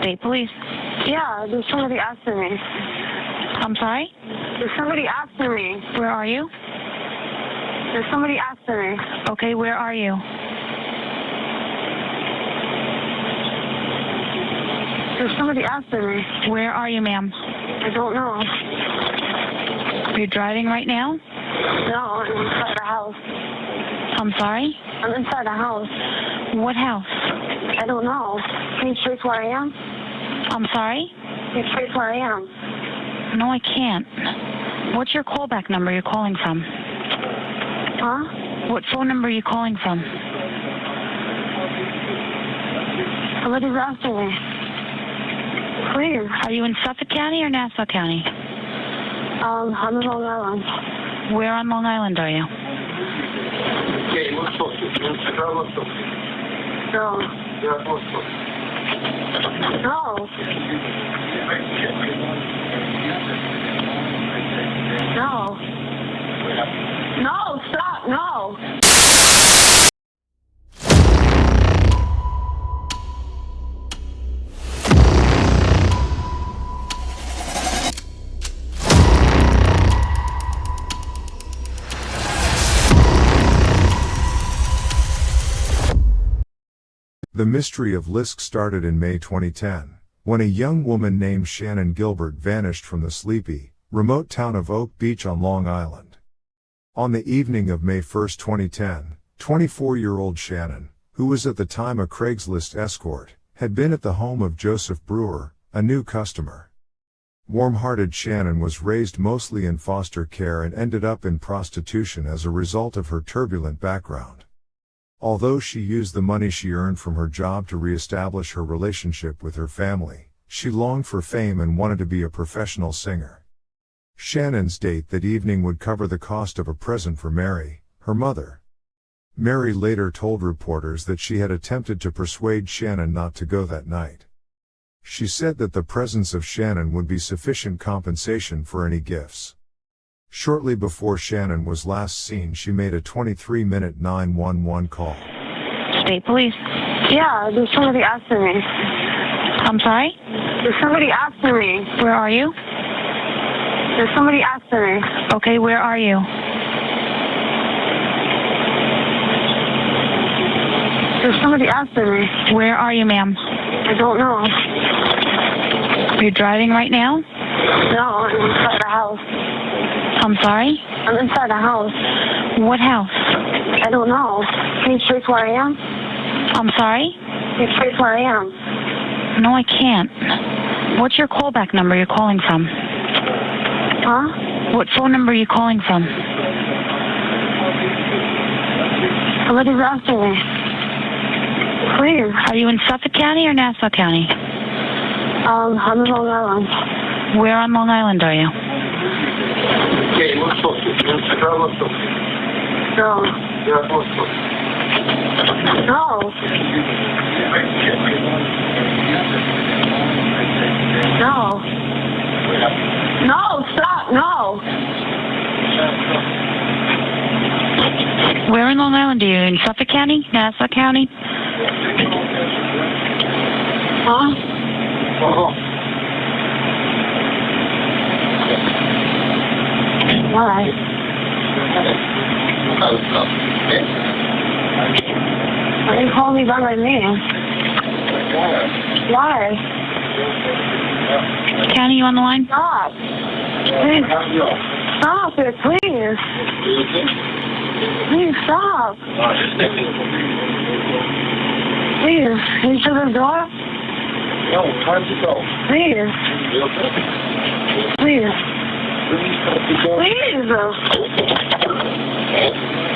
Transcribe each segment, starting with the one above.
State Police. Yeah, there's somebody after me. I'm sorry? There's somebody after me. Where are you? There's somebody after me. Okay, where are you? There's somebody after me. Where are you, ma'am? I don't know. You're driving right now? No, I'm inside the house. I'm sorry? I'm inside the house. What house? I don't know. Can you trace where I am? I'm sorry? Can you trace where I am? No, I can't. What's your callback number you're calling from? Huh? What phone number are you calling from? Somebody's after me. Please. Are you in Suffolk County or Nassau County? I'm in Long Island. Where on Long Island are you? No. No. No. No, stop, no. The mystery of Lisk started in May 2010, when a young woman named Shannan Gilbert vanished from the sleepy, remote town of Oak Beach on Long Island. On the evening of May 1, 2010, 24-year-old Shannan, who was at the time a Craigslist escort, had been at the home of Joseph Brewer, a new customer. Warm-hearted Shannan was raised mostly in foster care and ended up in prostitution as a result of her turbulent background. Although she used the money she earned from her job to re-establish her relationship with her family, she longed for fame and wanted to be a professional singer. Shannan's date that evening would cover the cost of a present for Mary, her mother. Mary later told reporters that she had attempted to persuade Shannan not to go that night. She said that the presence of Shannan would be sufficient compensation for any gifts. Shortly before Shannan was last seen, she made a 23-minute 911 call. State Police. Yeah, there's somebody after me. I'm sorry? There's somebody after me. Where are you? There's somebody after me. Okay, where are you? There's somebody after me. Where are you, ma'am? I don't know. You're driving right now? No, I'm inside the house. I'm sorry? I'm inside the house. What house? I don't know. Can you trace where I am? I'm sorry? Can you trace where I am? No, I can't. What's your callback number you're calling from? Huh? What phone number are you calling from? Somebody's after me. Please. Are you in Suffolk County or Nassau County? I'm in Long Island. Where on Long Island are you? No. No. No. No, stop, no. Where in Long Island are you? In Suffolk County? Nassau County? Huh? Why? Why you call me by my name? Why? County, you on the line? Stop. Please. Stop it, please. Please stop. Please, can you shut the door? No, time to go. Please. Please. Please.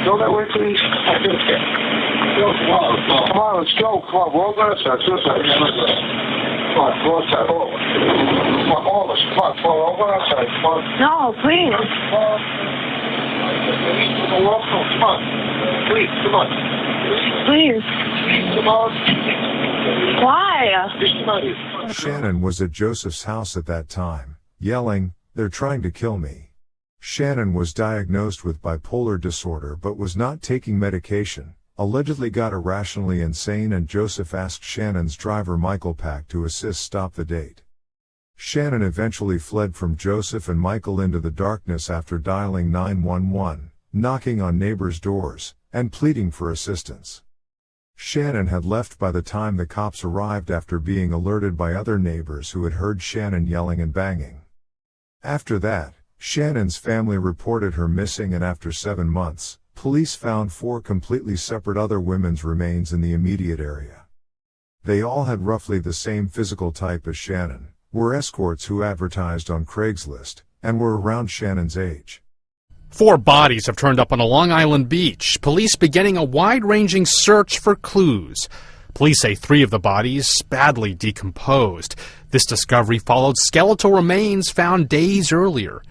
Go that way, please. Come on, let's go. Come on, we're all going outside. Come on, go outside. Come on, all of us. Come on, we're all going outside. Come on. No, please. Come on. Come on. Please, come on. Please. Come on. Why? Shannan was at Joseph's house at that time, yelling, "They're trying to kill me." Shannan was diagnosed with bipolar disorder but was not taking medication, allegedly got irrationally insane, and Joseph asked Shannan's driver Michael Pack to assist stop the date. Shannan eventually fled from Joseph and Michael into the darkness after dialing 911, knocking on neighbors' doors, and pleading for assistance. Shannan had left by the time the cops arrived after being alerted by other neighbors who had heard Shannan yelling and banging. After that, Shannan's family reported her missing, and after 7 months, police found 4 completely separate other women's remains in the immediate area. They all had roughly the same physical type as Shannan, were escorts who advertised on Craigslist, and were around Shannan's age. 4 bodies have turned up on a Long Island beach, police beginning a wide-ranging search for clues. Police say 3 of the bodies badly decomposed. This discovery followed skeletal remains found days earlier.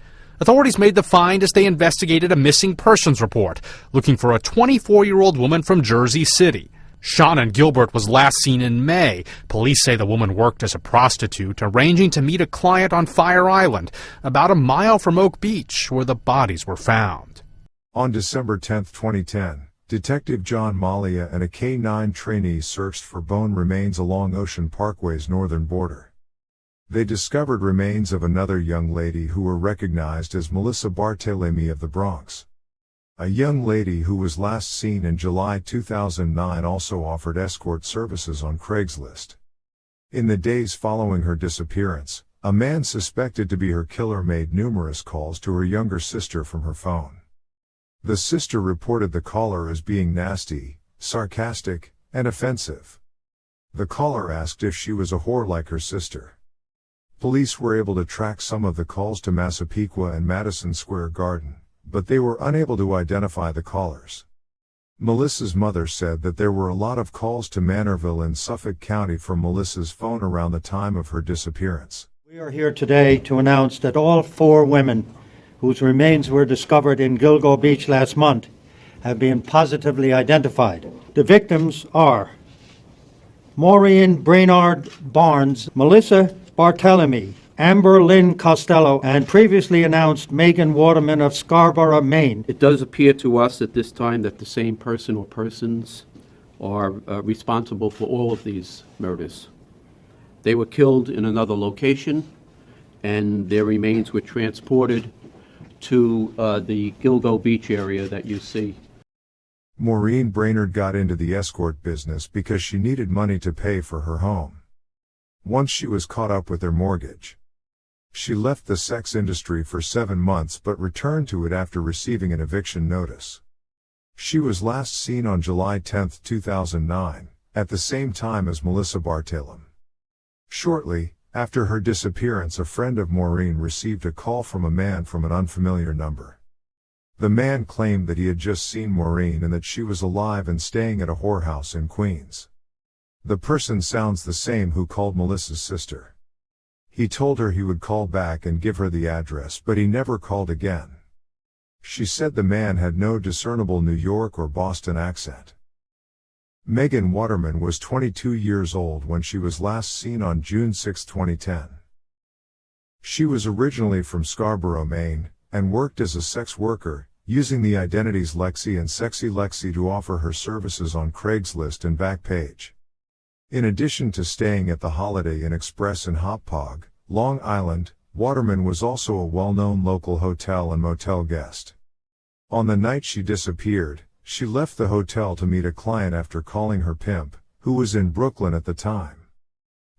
Authorities made the find as they investigated a missing persons report, looking for a 24-year-old woman from Jersey City. Shannan Gilbert was last seen in May. Police say the woman worked as a prostitute, arranging to meet a client on Fire Island, about a mile from Oak Beach, where the bodies were found. On December 10, 2010, Detective John Malia and a K-9 trainee searched for bone remains along Ocean Parkway's northern border. They discovered remains of another young lady who were recognized as Melissa Barthelemy of the Bronx. A young lady who was last seen in July 2009 also offered escort services on Craigslist. In the days following her disappearance, a man suspected to be her killer made numerous calls to her younger sister from her phone. The sister reported the caller as being nasty, sarcastic, and offensive. The caller asked if she was a whore like her sister. Police were able to track some of the calls to Massapequa and Madison Square Garden, but they were unable to identify the callers. Melissa's mother said that there were a lot of calls to Manorville in Suffolk County from Melissa's phone around the time of her disappearance. We are here today to announce that all 4 women whose remains were discovered in Gilgo Beach last month have been positively identified. The victims are Maureen Brainard Barnes, Melissa Barthelemy, Amber Lynn Costello, and previously announced Megan Waterman of Scarborough, Maine. It does appear to us at this time that the same person or persons are responsible for all of these murders. They were killed in another location, and their remains were transported to the Gilgo Beach area that you see. Maureen Brainard got into the escort business because she needed money to pay for her home. Once she was caught up with her mortgage, she left the sex industry for 7 months but returned to it after receiving an eviction notice. She was last seen on July 10, 2009, at the same time as Melissa Barthelemy. Shortly after her disappearance, a friend of Maureen received a call from a man from an unfamiliar number. The man claimed that he had just seen Maureen and that she was alive and staying at a whorehouse in Queens. The person sounds the same who called Melissa's sister. He told her he would call back and give her the address, but he never called again. She said the man had no discernible New York or Boston accent. Megan Waterman was 22 years old when she was last seen on June 6, 2010. She was originally from Scarborough, Maine, and worked as a sex worker, using the identities Lexi and Sexy Lexi to offer her services on Craigslist and Backpage. In addition to staying at the Holiday Inn Express in Hauppauge, Long Island, Waterman was also a well-known local hotel and motel guest. On the night she disappeared, she left the hotel to meet a client after calling her pimp, who was in Brooklyn at the time.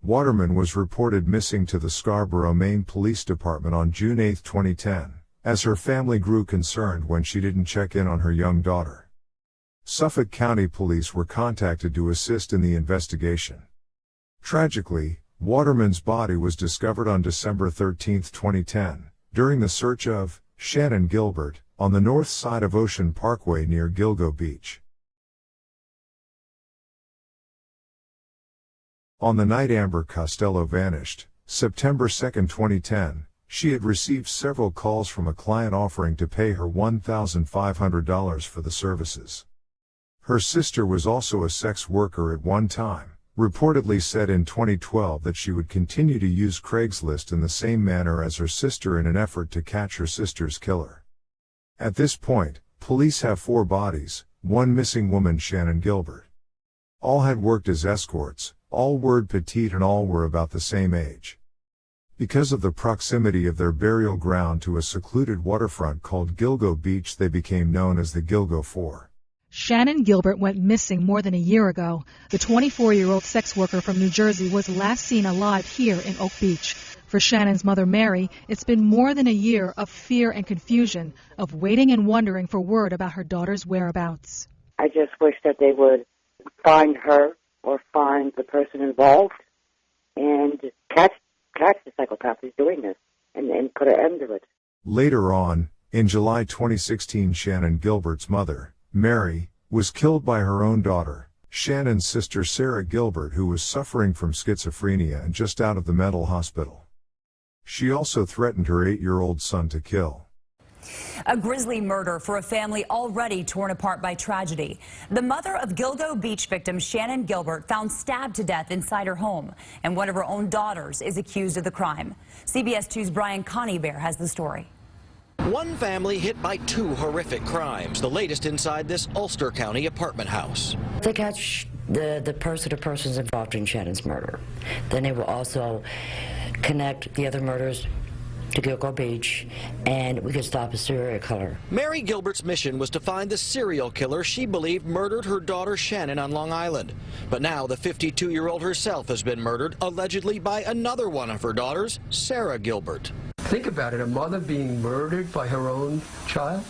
Waterman was reported missing to the Scarborough, Maine Police Department on June 8, 2010, as her family grew concerned when she didn't check in on her young daughter. Suffolk County Police were contacted to assist in the investigation. Tragically, Waterman's body was discovered on December 13, 2010, during the search of Shannan Gilbert on the north side of Ocean Parkway near Gilgo Beach. On the night Amber Costello vanished, September 2, 2010, she had received several calls from a client offering to pay her $1,500 for the services. Her sister was also a sex worker at one time, reportedly said in 2012 that she would continue to use Craigslist in the same manner as her sister in an effort to catch her sister's killer. At this point, police have 4 bodies, one missing woman, Shannan Gilbert. All had worked as escorts, all were petite and all were about the same age. Because of the proximity of their burial ground to a secluded waterfront called Gilgo Beach, they became known as the Gilgo Four. Shannan Gilbert went missing more than a year ago. The 24-year-old sex worker from New Jersey was last seen alive here in Oak Beach. For Shannan's mother, Mary, it's been more than a year of fear and confusion, of waiting and wondering for word about her daughter's whereabouts. I just wish that they would find her or find the person involved and catch the psychopath who's doing this and put an end to it. Later on, in July 2016, Shannan Gilbert's mother, Mary, was killed by her own daughter, Shannan's sister Sarah Gilbert, who was suffering from schizophrenia and just out of the mental hospital. She also threatened her 8-year-old son to kill. A grisly murder for a family already torn apart by tragedy. The mother of Gilgo Beach victim Shannan Gilbert found stabbed to death inside her home, and one of her own daughters is accused of the crime. CBS 2's Brian Coneybear has the story. One family hit by two horrific crimes, the latest inside this Ulster County apartment house. They catch the person or persons involved in Shannan's murder. Then they will also connect the other murders to Gilgo Beach, and we could stop a serial killer. Mary Gilbert's mission was to find the serial killer she believed murdered her daughter Shannan on Long Island. But now the 52-year-old herself has been murdered, allegedly by another one of her daughters, Sarah Gilbert. Think about it, a mother being murdered by her own child?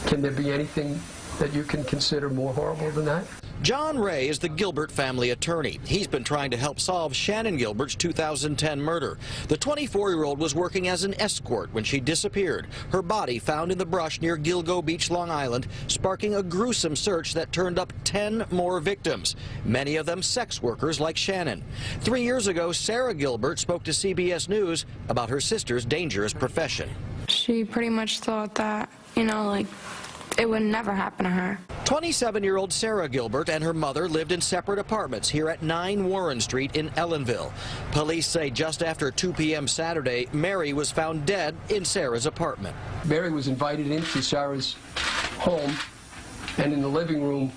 Can there be anything that you can consider more horrible than that? John Ray is the Gilbert family attorney. He's been trying to help solve Shannan Gilbert's 2010 murder. The 24-year-old was working as an escort when she disappeared. Her body found in the brush near Gilgo Beach, Long Island, sparking a gruesome search that turned up 10 more victims, many of them sex workers like Shannan. 3 years ago, Sarah Gilbert spoke to CBS News about her sister's dangerous profession. She pretty much thought that, it would never happen to her. 27-year-old Sarah Gilbert and her mother lived in separate apartments here at 9 Warren Street in Ellenville. Police say just after 2 p.m. Saturday, Mary was found dead in Sarah's apartment. Mary was invited into Sarah's home, and in the living room,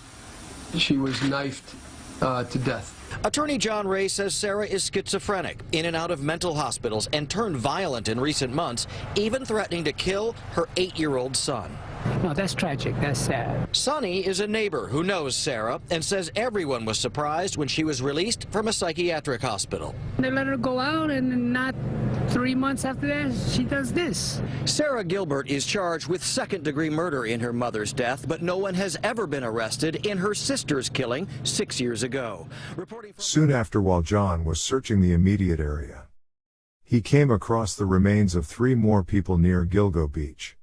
she was knifed to death. Attorney John Ray says Sarah is schizophrenic, in and out of mental hospitals, and turned violent in recent months, even threatening to kill her 8-year-old son. No, that's tragic. That's sad. Sonny is a neighbor who knows Sarah and says everyone was surprised when she was released from a psychiatric hospital. They let her go out, and not 3 months after that, she does this. Sarah Gilbert is charged with second-degree murder in her mother's death, but no one has ever been arrested in her sister's killing 6 years ago. Soon after, while John was searching the immediate area, he came across the remains of 3 more people near Gilgo Beach.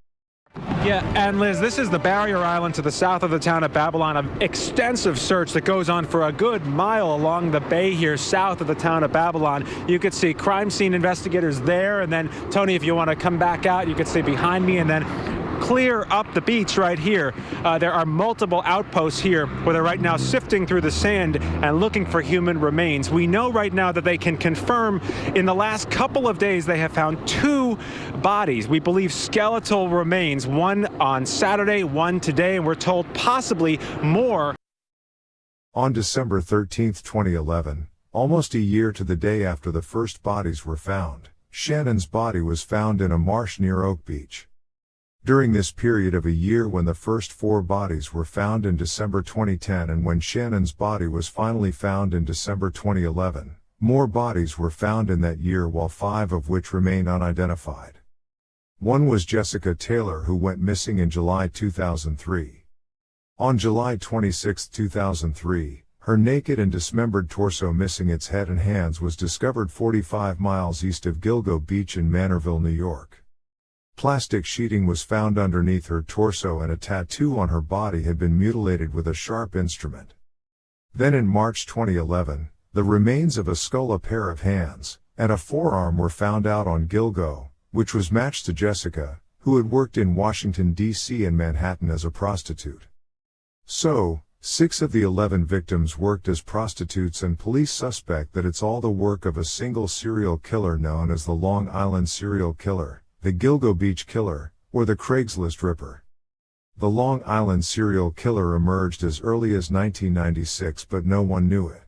Yeah, and Liz, this is the barrier island to the south of the town of Babylon. An extensive search that goes on for a good mile along the bay here south of the town of Babylon. You could see crime scene investigators there, and then, Tony, if you want to come back out, you could see behind me, and then clear up the beach right here. There are multiple outposts here where they're right now sifting through the sand and looking for human remains. We know right now that they can confirm in the last couple of days they have found 2 bodies. We believe skeletal remains, one on Saturday, one today, and we're told possibly more. On December 13, 2011, almost a year to the day after the first bodies were found, Shannan's body was found in a marsh near Oak Beach. During this period of a year, when the first 4 bodies were found in December 2010 and when Shannan's body was finally found in December 2011, more bodies were found in that year, while 5 of which remain unidentified. One was Jessica Taylor, who went missing in July 2003. On July 26, 2003, her naked and dismembered torso, missing its head and hands, was discovered 45 miles east of Gilgo Beach in Manorville, New York. Plastic sheeting was found underneath her torso, and a tattoo on her body had been mutilated with a sharp instrument. Then in March 2011, the remains of a skull, a pair of hands, and a forearm were found out on Gilgo, which was matched to Jessica, who had worked in Washington, D.C. and Manhattan as a prostitute. So, 6 of the 11 victims worked as prostitutes, and police suspect that it's all the work of a single serial killer known as the Long Island serial killer, the Gilgo Beach killer, or the Craigslist Ripper. The Long Island serial killer emerged as early as 1996, but no one knew it.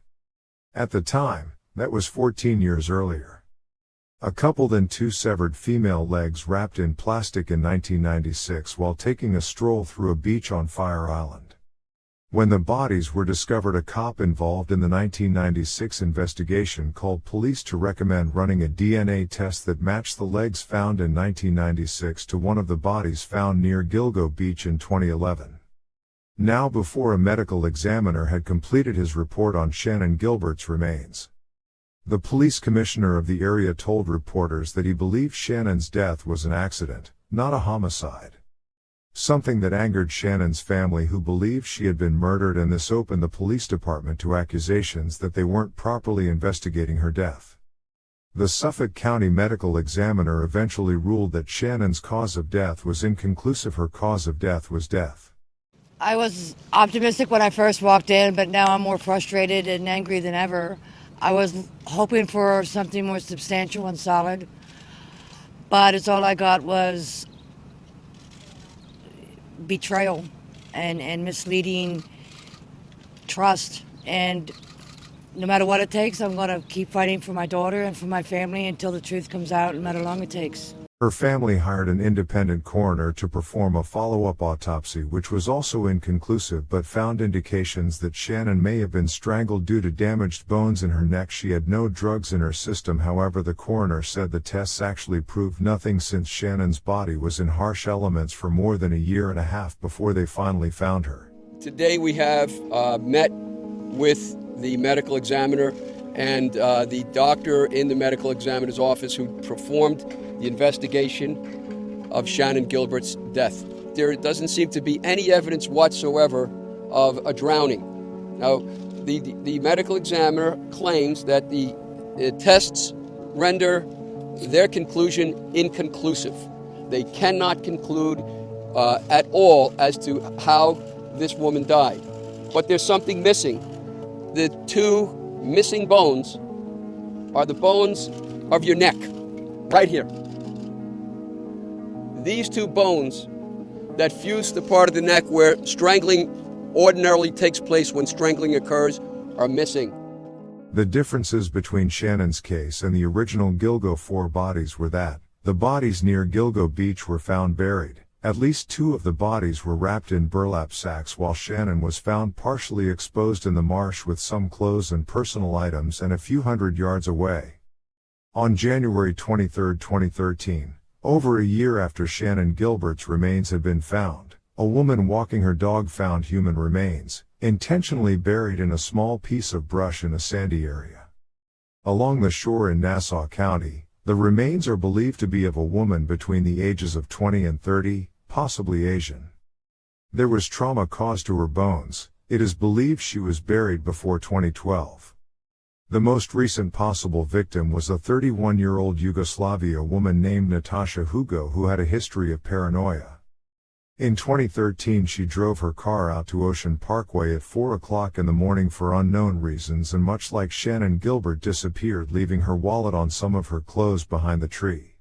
At the time, that was 14 years earlier. A couple and two severed female legs wrapped in plastic in 1996 while taking a stroll through a beach on Fire Island. When the bodies were discovered, a cop involved in the 1996 investigation called police to recommend running a DNA test that matched the legs found in 1996 to one of the bodies found near Gilgo Beach in 2011. Now, before a medical examiner had completed his report on Shannan Gilbert's remains. The police commissioner of the area told reporters that he believed Shannan's death was an accident, not a homicide. Something that angered Shannan's family, who believed she had been murdered, and this opened the police department to accusations that they weren't properly investigating her death. The Suffolk County medical examiner eventually ruled that Shannan's cause of death was inconclusive. Her cause of death was death. I was optimistic when I first walked in, but now I'm more frustrated and angry than ever. I was hoping for something more substantial and solid, but it's all I got was betrayal and misleading trust. And no matter what it takes, I'm going to keep fighting for my daughter and for my family until the truth comes out, no matter how long it takes. Her family hired an independent coroner to perform a follow-up autopsy, which was also inconclusive but found indications that Shannan may have been strangled due to damaged bones in her neck. She had no drugs in her system. However, the coroner said the tests actually proved nothing, since Shannan's body was in harsh elements for more than a year and a half before they finally found her. Today we have met with the medical examiner and the doctor in the medical examiner's office who performed the investigation of Shannan Gilbert's death. There doesn't seem to be any evidence whatsoever of a drowning. Now, the medical examiner claims that the tests render their conclusion inconclusive. They cannot conclude at all as to how this woman died. But there's something missing. The two missing bones are the bones of your neck, right here. These two bones that fuse the part of the neck where strangling ordinarily takes place when strangling occurs are missing. The differences between Shannan's case and the original Gilgo 4 bodies were that the bodies near Gilgo Beach were found buried. At least two of the bodies were wrapped in burlap sacks, while Shannan was found partially exposed in the marsh with some clothes and personal items and a few hundred yards away. On January 23, 2013, over a year after Shannan Gilbert's remains had been found, a woman walking her dog found human remains, intentionally buried in a small piece of brush in a sandy area. Along the shore in Nassau County, the remains are believed to be of a woman between the ages of 20 and 30, possibly Asian. There was trauma caused to her bones. It is believed she was buried before 2012. The most recent possible victim was a 31-year-old Yugoslavia woman named Natasha Hugo, who had a history of paranoia. In 2013, she drove her car out to Ocean Parkway at 4 o'clock in the morning for unknown reasons, and much like Shannan Gilbert, disappeared, leaving her wallet on some of her clothes behind the tree.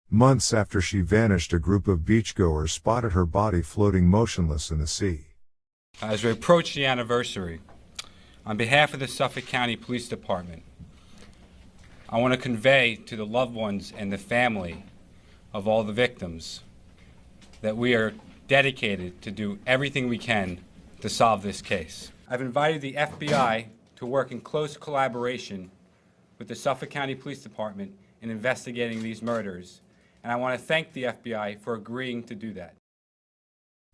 Months after she vanished, a group of beachgoers spotted her body floating motionless in the sea. As we approach the anniversary, on behalf of the Suffolk County Police Department, I want to convey to the loved ones and the family of all the victims that we are dedicated to do everything we can to solve this case. I've invited the FBI to work in close collaboration with the Suffolk County Police Department in investigating these murders, and I want to thank the FBI for agreeing to do that.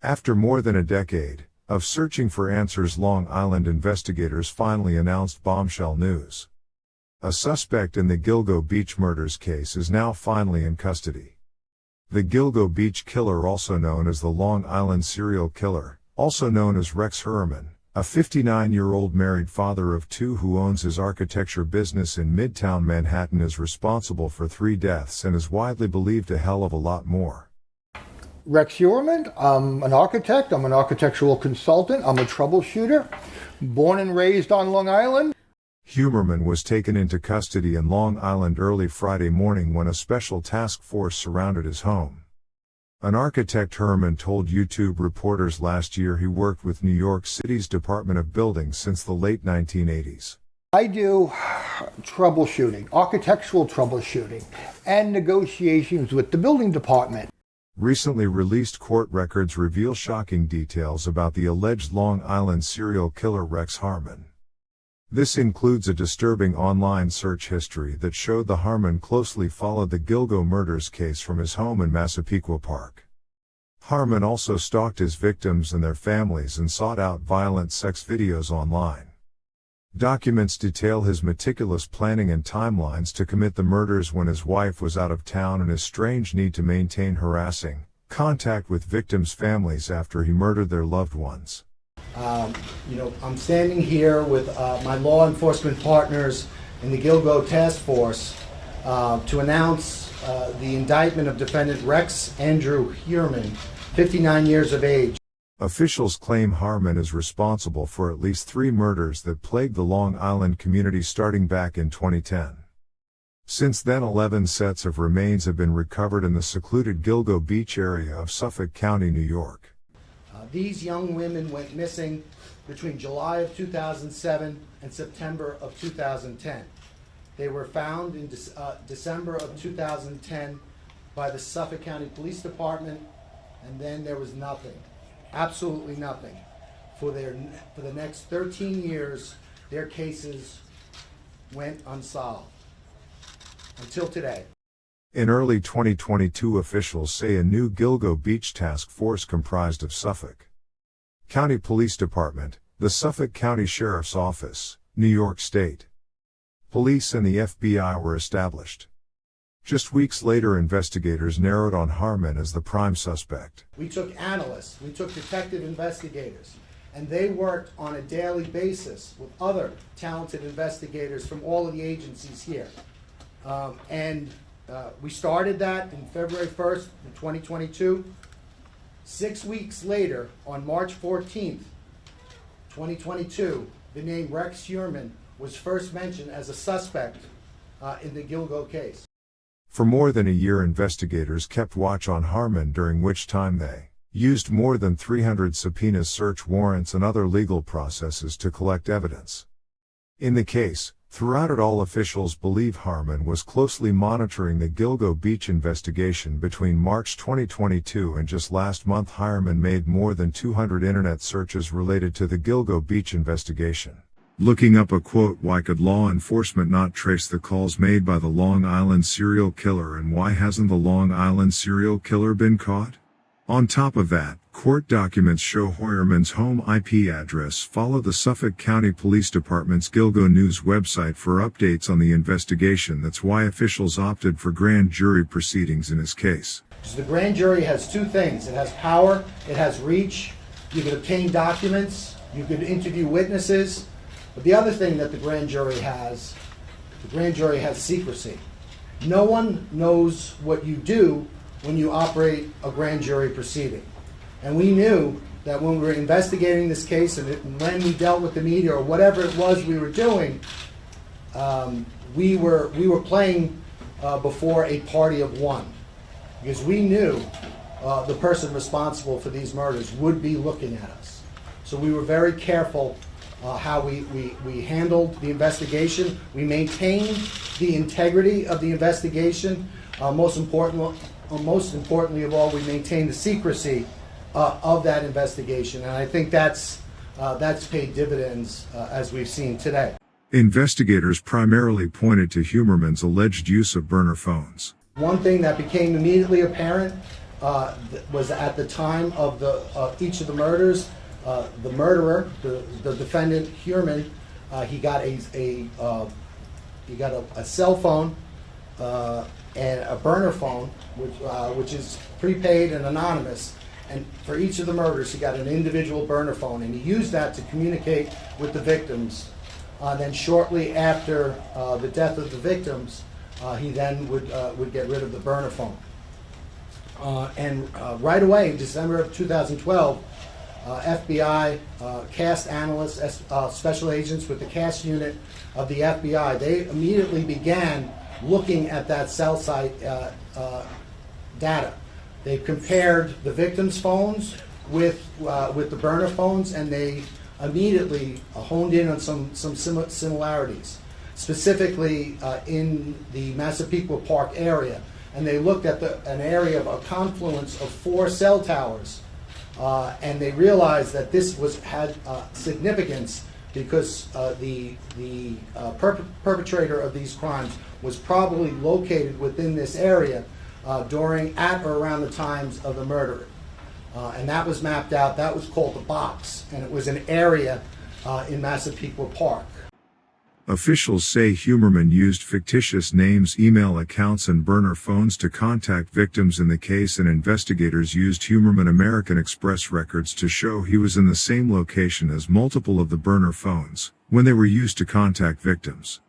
After more than a decade of searching for answers, Long Island investigators finally announced bombshell news. A suspect in the Gilgo Beach murders case is now finally in custody. The Gilgo Beach killer, also known as the Long Island serial killer, also known as Rex Heuermann, a 59-year-old married father of two who owns his architecture business in Midtown Manhattan, is responsible for 3 deaths and is widely believed a hell of a lot more. Rex Heuermann, I'm an architect, I'm an architectural consultant, I'm a troubleshooter, born and raised on Long Island. Heuermann was taken into custody in Long Island early Friday morning when a special task force surrounded his home. An architect Herman told YouTube reporters last year he worked with New York City's Department of Buildings since the late 1980s. I do troubleshooting, architectural troubleshooting, and negotiations with the building department. Recently released court records reveal shocking details about the alleged Long Island serial killer Rex Harmon. This includes a disturbing online search history that showed the Harmon closely followed the Gilgo murders case from his home in Massapequa Park. Harmon also stalked his victims and their families and sought out violent sex videos online. Documents detail his meticulous planning and timelines to commit the murders when his wife was out of town and his strange need to maintain harassing contact with victims' families after he murdered their loved ones. I'm standing here with my law enforcement partners in the Gilgo Task Force to announce the indictment of defendant Rex Andrew Herman, 59 years of age. Officials claim Harmon is responsible for at least 3 murders that plagued the Long Island community starting back in 2010. Since then 11 sets of remains have been recovered in the secluded Gilgo Beach area of Suffolk County, New York. These young women went missing between July of 2007 and September of 2010. They were found in December of 2010 by the Suffolk County Police Department, and then there was nothing. Absolutely nothing. For the next 13 years, their cases went unsolved until today. In early 2022, officials say a new Gilgo Beach task force comprised of Suffolk County Police Department, the Suffolk County Sheriff's Office, New York State Police and the FBI were established. Just weeks later, investigators narrowed on Harmon as the prime suspect. We took analysts, we took detective investigators, and they worked on a daily basis with other talented investigators from all of the agencies here. We started that in February 1st, in 2022. 6 weeks later, on March 14th, 2022, the name Rex Herman was first mentioned as a suspect in the Gilgo case. For more than a year, investigators kept watch on Harmon, during which time they used more than 300 subpoenas, search warrants, and other legal processes to collect evidence. In the case, throughout it all, officials believe Harmon was closely monitoring the Gilgo Beach investigation. Between March 2022 and just last month, Harmon made more than 200 internet searches related to the Gilgo Beach investigation. Looking up a quote, "Why could law enforcement not trace the calls made by the Long Island serial killer, and why hasn't the Long Island serial killer been caught?" On top of that, court documents show Herman's home IP address. Follow the Suffolk County Police Department's Gilgo News website for updates on the investigation. That's why officials opted for grand jury proceedings in his case. So the grand jury has two things. It has power, it has reach. You can obtain documents, you can interview witnesses. But the other thing that the grand jury has secrecy. No one knows what you do when you operate a grand jury proceeding. And we knew that when we were investigating this case and when we dealt with the media or whatever it was we were doing, we were playing before a party of one. Because we knew the person responsible for these murders would be looking at us. So we were very careful how we handled the investigation. We maintained the integrity of the investigation. Most importantly of all, we maintained the secrecy of that investigation. And I think that's paid dividends as we've seen today. Investigators primarily pointed to Herman's alleged use of burner phones. One thing that became immediately apparent was at the time of each of the murders, the murderer, the defendant Herman, he got a cell phone and a burner phone, which is prepaid and anonymous. And for each of the murders, he got an individual burner phone, and he used that to communicate with the victims. Then shortly after the death of the victims, he then would get rid of the burner phone. Right away, in December of 2012, FBI CAST analysts, special agents with the CAST unit of the FBI, they immediately began looking at that cell site data. They compared the victims' phones with the burner phones, and they immediately honed in on some similarities, specifically in the Massapequa Park area. And they looked at an area of a confluence of 4 cell towers, and they realized that this had significance because the perpetrator of these crimes was probably located within this area at or around the times of the murder. And that was mapped out. That was called the box, and it was an area in Massapequa Park. Officials say Humerman used fictitious names, email accounts, and burner phones to contact victims in the case, and investigators used Humerman American Express records to show he was in the same location as multiple of the burner phones when they were used to contact victims.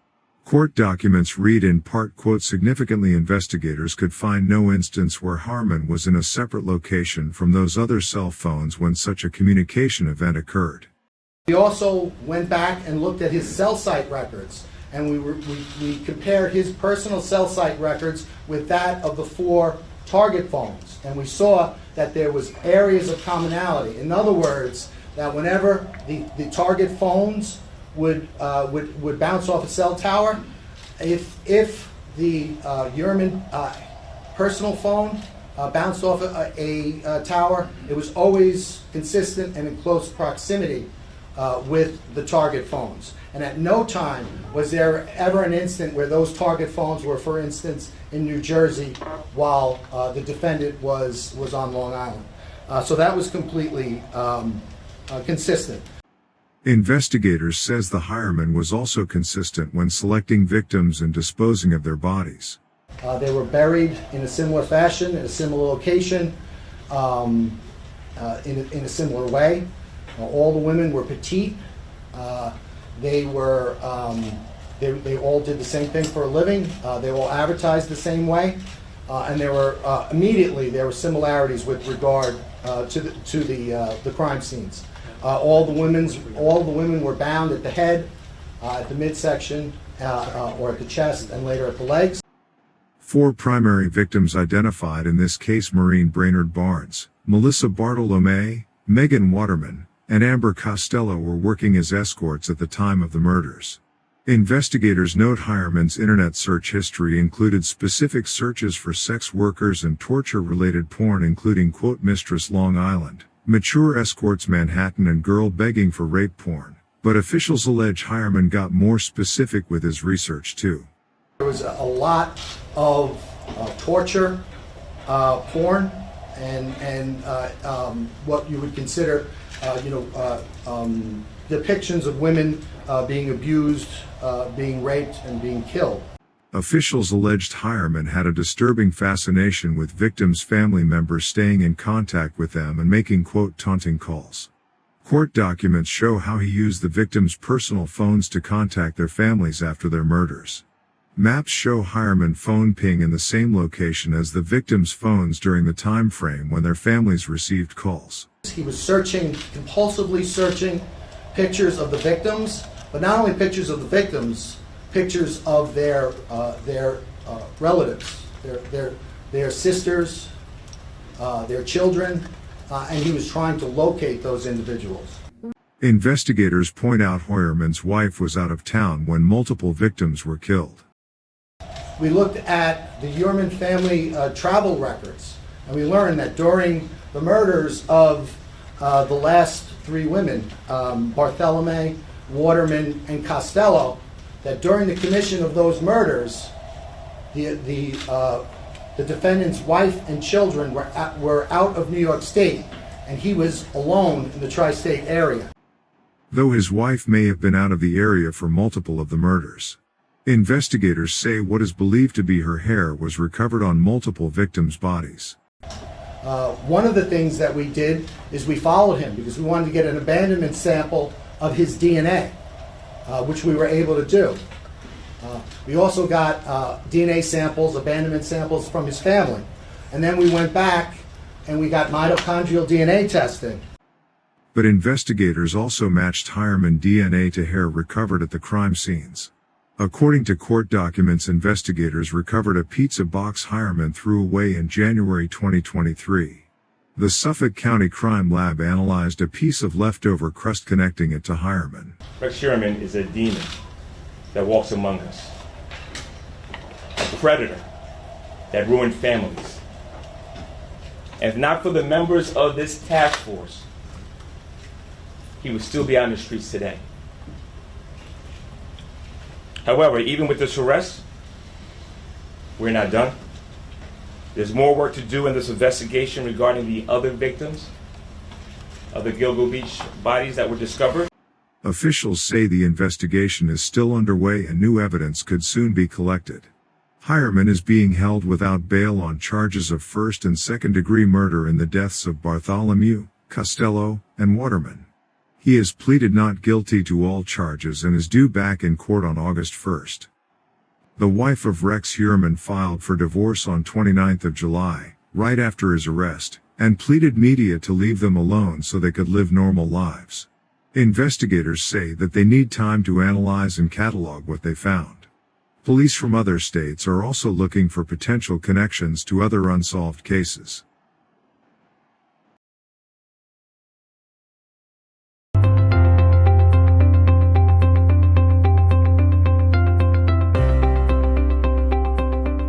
Court documents read in part, quote, "Significantly, investigators could find no instance where Harmon was in a separate location from those other cell phones when such a communication event occurred." We also went back and looked at his cell site records, and we compared his personal cell site records with that of the 4 target phones, and we saw that there was areas of commonality. In other words, that whenever the target phones would bounce off a cell tower, if the Humerman personal phone bounced off a tower, it was always consistent and in close proximity with the target phones. And at no time was there ever an instant where those target phones were, for instance, in New Jersey while the defendant was on Long Island. So that was completely consistent. Investigators says the hireman was also consistent when selecting victims and disposing of their bodies. They were buried in a similar fashion, in a similar location, in a similar way. All the women were petite. They all did the same thing for a living. They all advertised the same way, and there were similarities with regard to the crime scenes. All the women were bound at the head, at the midsection, or at the chest, and later at the legs. 4 primary victims identified in this case: Maureen Brainerd Barnes, Melissa Bartolome, Megan Waterman, and Amber Costello were working as escorts at the time of the murders. Investigators note Hireman's internet search history included specific searches for sex workers and torture-related porn, including, quote, "Mistress Long Island, mature escorts Manhattan, and girl begging for rape porn." But officials allege Hireman got more specific with his research too. There was a lot of torture porn and what you would consider depictions of women being abused, being raped, and being killed. Officials alleged Hireman had a disturbing fascination with victims' family members, staying in contact with them and making, quote, taunting calls. Court documents show how he used the victims' personal phones to contact their families after their murders. Maps show Hireman phone ping in the same location as the victims' phones during the time frame when their families received calls. He was compulsively searching pictures of the victims, but not only pictures of the victims, pictures of their relatives, their sisters, their children, and he was trying to locate those individuals. Investigators point out Hireman's wife was out of town when multiple victims were killed. We looked at the Humerman family travel records, and we learned that during the murders of the last 3 women, Bartholomew, Waterman, and Costello, that during the commission of those murders, the defendant's wife and children were out of New York State, and he was alone in the tri-state area. Though his wife may have been out of the area for multiple of the murders. Investigators say what is believed to be her hair was recovered on multiple victims' bodies. One of the things that we did is we followed him because we wanted to get an abandonment sample of his DNA, which we were able to do. We also got DNA samples, abandonment samples from his family. And then we went back and we got mitochondrial DNA testing. But investigators also matched Hireman DNA to hair recovered at the crime scenes. According to court documents, investigators recovered a pizza box Hireman threw away in January 2023. The Suffolk County Crime Lab analyzed a piece of leftover crust connecting it to Hireman. Rex Hireman is a demon that walks among us, a predator that ruined families. And if not for the members of this task force, he would still be out in the streets today. However, even with this arrest, we're not done. There's more work to do in this investigation regarding the other victims of the Gilgo Beach bodies that were discovered. Officials say the investigation is still underway and new evidence could soon be collected. Hireman is being held without bail on charges of first and second-degree murder in the deaths of Bartholomew, Costello, and Waterman. He has pleaded not guilty to all charges and is due back in court on August 1st. The wife of Rex Hireman filed for divorce on 29th of July, right after his arrest, and pleaded media to leave them alone so they could live normal lives. Investigators say that they need time to analyze and catalog what they found. Police from other states are also looking for potential connections to other unsolved cases.